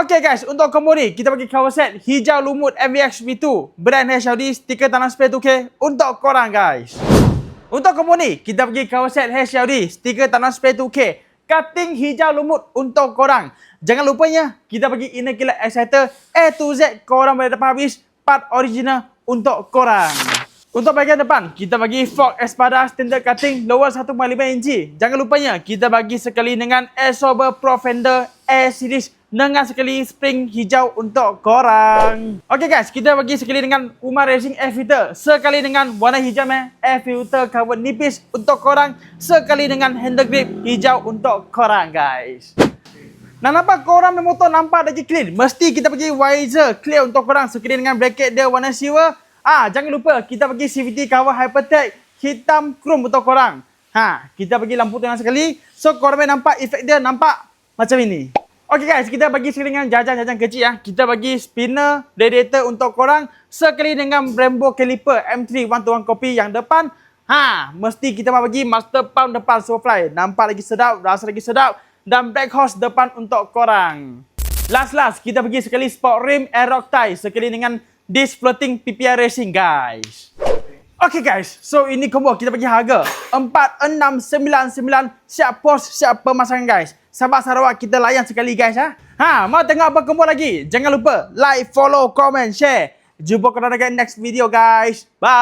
Okey guys, untuk combo ni kita bagi cover set hijau lumut MVX V2 brand HLD stiker tanam spray 2K untuk korang guys. Untuk combo ni kita bagi cover set HLD stiker tanam spray 2K cutting hijau lumut untuk korang. Jangan lupanya kita bagi inner kilat exciter A to Z korang boleh dapat habis part original untuk korang. Untuk bahagian depan, kita bagi fork Espada standard cutting lower 1.5 inci. Jangan lupanya, kita bagi sekali dengan Airsober Pro Fender Air Series dengan sekali spring hijau untuk korang. Okey guys, kita bagi sekali dengan Umar Racing Air Filter. Sekali dengan warna hijau Air Filter cover nipis untuk korang. Sekali dengan handle grip hijau untuk korang guys. Nak nampak korang punya motor nampak lagi clean, mesti kita bagi visor clear untuk korang. Sekali dengan bracket dia warna silver. Jangan lupa kita bagi CVT cover Hypertech hitam chrome untuk korang. Kita bagi lampu tengah sekali. So korang nampak efek dia nampak macam ini. Okey guys, kita bagi sekali dengan jajan-jajan kecil ya. Kita bagi spinner radiator untuk korang. Sekali dengan Brembo caliper M3 121 kopi yang depan. Mesti kita bagi master pump depan Superfly. Nampak lagi sedap, rasa lagi sedap. Dan black horse depan untuk korang. Last kita bagi sekali sport rim Aerox tie. Sekali dengan disc floating PPI Racing guys. Okay guys, so ini combo kita bagi harga 4699 siap pos, siap pemasangan guys. Sabah Sarawak kita layan sekali guys mau tengok apa combo lagi? Jangan lupa like, follow, comment, share. Jumpa korang dekat next video guys. Bye.